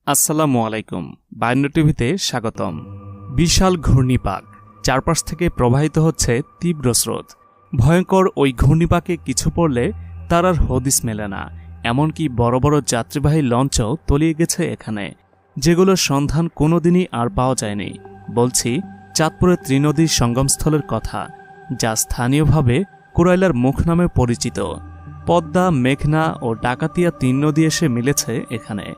আসসালামু আলাইকুম। বায়ান্ন টিভিতে স্বাগতম। বিশাল ঘূর্ণিপাক, চারপাশ থেকে প্রবাহিত হচ্ছে তীব্র স্রোত। ভয়ঙ্কর ওই ঘূর্ণিপাকে কিছু পড়লে তার আর হদিস মেলে না। এমনকি বড় বড় যাত্রীবাহী লঞ্চও তলিয়ে গেছে এখানে, যেগুলোর সন্ধান কোনোদিনই আর পাওয়া যায়নি। বলছি চাঁদপুরের ত্রিনদীর সঙ্গমস্থলের কথা, যা স্থানীয়ভাবে কুরাইলার মুখ নামে পরিচিত। পদ্মা, মেঘনা ও ডাকাতিয়া তিন নদী এসে মিলেছে এখানে।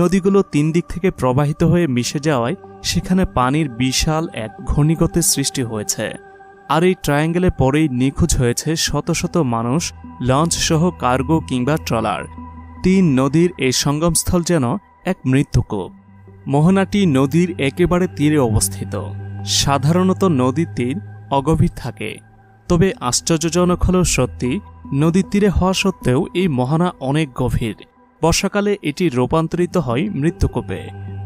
নদীগুলো তিন দিক থেকে প্রবাহিত হয়ে মিশে যাওয়ায় সেখানে পানির বিশাল এক ঘূর্ণিগতের সৃষ্টি হয়েছে। আর এই ট্রায়াঙ্গেলে পরেই নিখোঁজ হয়েছে শত শত মানুষ, লঞ্চ সহ কার্গো কিংবা ট্রলার। তিন নদীর এই সঙ্গমস্থল যেন এক মৃত্যুকূপ। মোহনাটি নদীর একেবারে তীরে অবস্থিত। সাধারণত নদীর তীর অগভীর থাকে, তবে আশ্চর্যজনক হলেও সত্যি, নদীর তীরে হওয়া সত্ত্বেও এই মোহনা অনেক গভীর। বর্ষাকালে এটি রূপান্তরিত হয় মৃত্যুকূপে।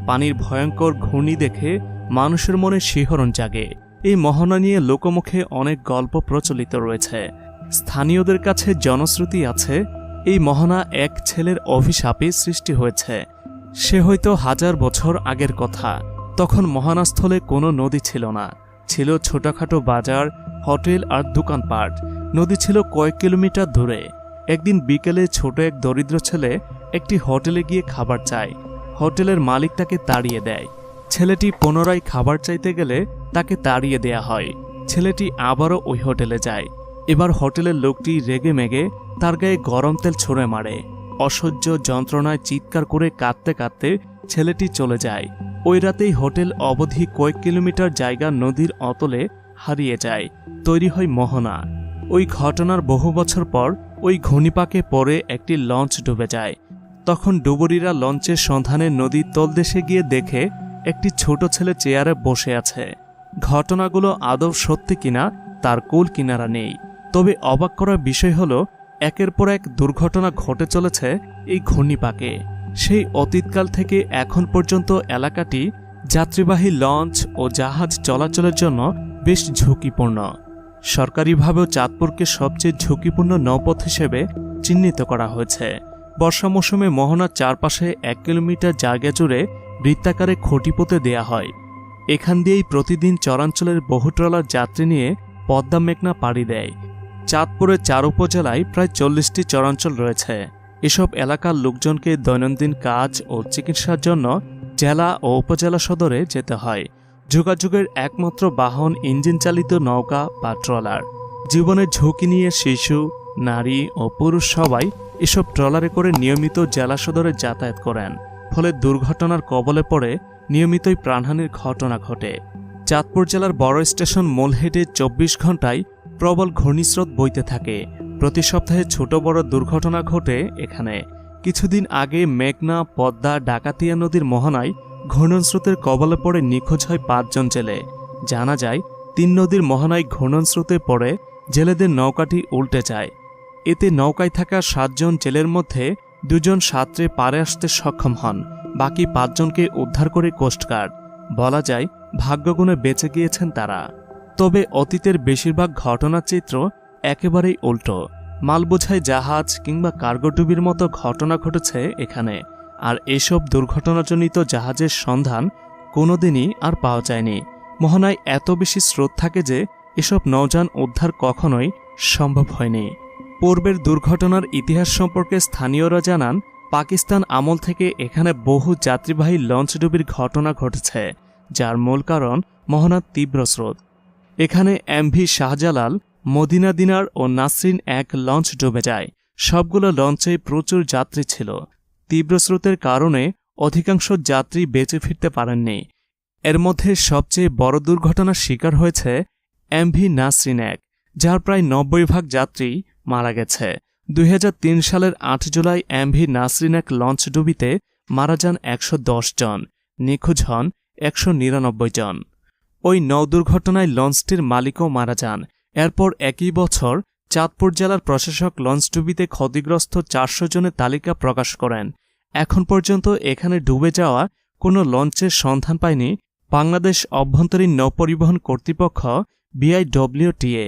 পানির ভয়ঙ্কর ঘূর্ণি দেখে মানুষের মনে শিহরণ জাগে। এই মোহনা নিয়ে লোকমুখে অনেক গল্প প্রচলিত রয়েছে। স্থানীয়দের কাছে জনশ্রুতি আছে, এই মোহনা এক ছেলের অভিশাপে সৃষ্টি হয়েছে। সে হয়তো 1000 বছর আগের কথা। তখন মোহনাস্থলে কোনো নদী ছিল না, ছিল ছোটখাটো বাজার, হোটেল আর দোকানপাট। নদী ছিল কয়েক কিলোমিটার দূরে। একদিন বিকেলে ছোট এক দরিদ্র ছেলে একটি হোটেলে গিয়ে খাবার চায়। হোটেলের মালিক তাকে তাড়িয়ে দেয়। ছেলেটি পুনরায় খাবার চাইতে গেলে তাকে তাড়িয়ে দেয়া হয়। ছেলেটি আবারও ওই হোটেলে যায়। এবার হোটেলের লোকটি রেগে মেগে তার গায়ে গরম তেল ছুঁড়ে মারে। অসহ্য যন্ত্রণায় চিৎকার করে কাঁদতে কাঁদতে ছেলেটি চলে যায়। ওই রাতেই হোটেল অবধি কয়েক কিলোমিটার জায়গা নদীর অতলে হারিয়ে যায়। তৈরি হয় মোহনা। ওই ঘটনার বহু বছর পর ওই ঘূর্ণিপাকে পরে একটি লঞ্চ ডুবে যায়। তখন ডুবুরিরা লঞ্চের সন্ধানে নদীর তলদেশে গিয়ে দেখে একটি ছোট ছেলে চেয়ারে বসে আছে। ঘটনাগুলো আদৌ সত্যি কিনা তার কুল কিনারা নেই। তবে অবাক করার বিষয় হলো, একের পর এক দুর্ঘটনা ঘটে চলেছে এই ঘূর্ণিপাকে। সেই অতীতকাল থেকে এখন পর্যন্ত এলাকাটি যাত্রীবাহী লঞ্চ ও জাহাজ চলাচলের জন্য বেশ ঝুঁকিপূর্ণ। সরকারিভাবেও চাঁদপুরকে সবচেয়ে ঝুঁকিপূর্ণ নৌপথ হিসেবে চিহ্নিত করা হয়েছে। বর্ষা মৌসুমে মোহনার চারপাশে 1 কিলোমিটার জায়গা জুড়ে বৃত্তাকারে খুঁটি পুঁতে দেয়া হয়। এখান দিয়েই প্রতিদিন চরাঞ্চলের বহু ট্রলার যাত্রী নিয়ে পদ্মা মেঘনা পাড়ি দেয়। চাঁদপুরের 4 উপজেলায় প্রায় 40টি চরাঞ্চল রয়েছে। এসব এলাকার লোকজনকে দৈনন্দিন কাজ ও চিকিৎসার জন্য জেলা ও উপজেলা সদরে যেতে হয়। যোগাযোগের একমাত্র বাহন ইঞ্জিন চালিত নৌকা বা ট্রলার। জীবনের ঝুঁকি নিয়ে শিশু, নারী ও পুরুষ সবাই এসব ট্রলারে করে নিয়মিত জেলা সদরে যাতায়াত করেন। ফলে দুর্ঘটনার কবলে পড়ে নিয়মিতই প্রাণহানির ঘটনা ঘটে। চাঁদপুর জেলার বড় স্টেশন মোলহেডে 24 ঘণ্টায় প্রবল ঘূর্ণিস্রোত বইতে থাকে। প্রতি সপ্তাহে ছোট বড় দুর্ঘটনা ঘটে এখানে। কিছুদিন আগে মেঘনা, পদ্মা, ডাকাতিয়া নদীর মোহনায় ঘূর্ণনস্রোতের কবলে পড়ে নিখোঁজ হয় 5 জন জেলে। জানা যায়, 3 নদীর মোহনায় ঘূর্ণনস্রোতে পড়ে জেলেদের নৌকাটি উল্টে যায়। এতে নৌকায় থাকা 7 জন জেলের মধ্যে 2 জন সাঁতরে পারে আসতে সক্ষম হন। বাকি 5 জনকে উদ্ধার করে কোস্টগার্ড। বলা যায়, ভাগ্যগুণে বেঁচে গিয়েছেন তারা। তবে অতীতের বেশিরভাগ ঘটনার চিত্র একেবারেই উল্টো। মালবোঝাই জাহাজ কিংবা কার্গো ডুবির মতো ঘটনা ঘটেছে এখানে। আর এসব দুর্ঘটনাজনিত জাহাজের সন্ধান কোনোদিনই আর পাওয়া যায়নি। মোহনায় এত বেশি স্রোত থাকে যে এসব নৌযান উদ্ধার কখনোই সম্ভব হয়নি। পূর্বের দুর্ঘটনার ইতিহাস সম্পর্কে স্থানীয়রা জানান, পাকিস্তান আমল থেকে এখানে বহু যাত্রীবাহী লঞ্চ ডুবির ঘটনা ঘটেছে, যার মূল কারণ মোহনার তীব্র স্রোত। এখানে এমভি শাহজালাল, মদিনা দিনার ও নাসরিন এক লঞ্চ ডুবে যায়। সবগুলো লঞ্চে প্রচুর যাত্রী ছিল। তীব্র স্রোতের কারণে অধিকাংশ যাত্রী বেঁচে ফিরতে পারেননি। এর মধ্যে সবচেয়ে বড় দুর্ঘটনার শিকার হয়েছে এমভি নাসরিন এক, যার প্রায় 90% যাত্রী মারা গেছে। 2003 সালের 8 জুলাই এমভি নাসরিন এক লঞ্চ ডুবিতে মারা যান 110 জন, নিখোঁজ হন 199 জন। ওই নৌ দুর্ঘটনায় লঞ্চটির মালিকও মারা যান। এরপর একই বছর চাঁদপুর জেলার প্রশাসক লঞ্চ ডুবিতে ক্ষতিগ্রস্ত 400 জনের তালিকা প্রকাশ করেন। এখন পর্যন্ত এখানে ডুবে যাওয়া কোনো লঞ্চের সন্ধান পায়নি বাংলাদেশ অভ্যন্তরীণ নৌপরিবহন কর্তৃপক্ষ BIWTA।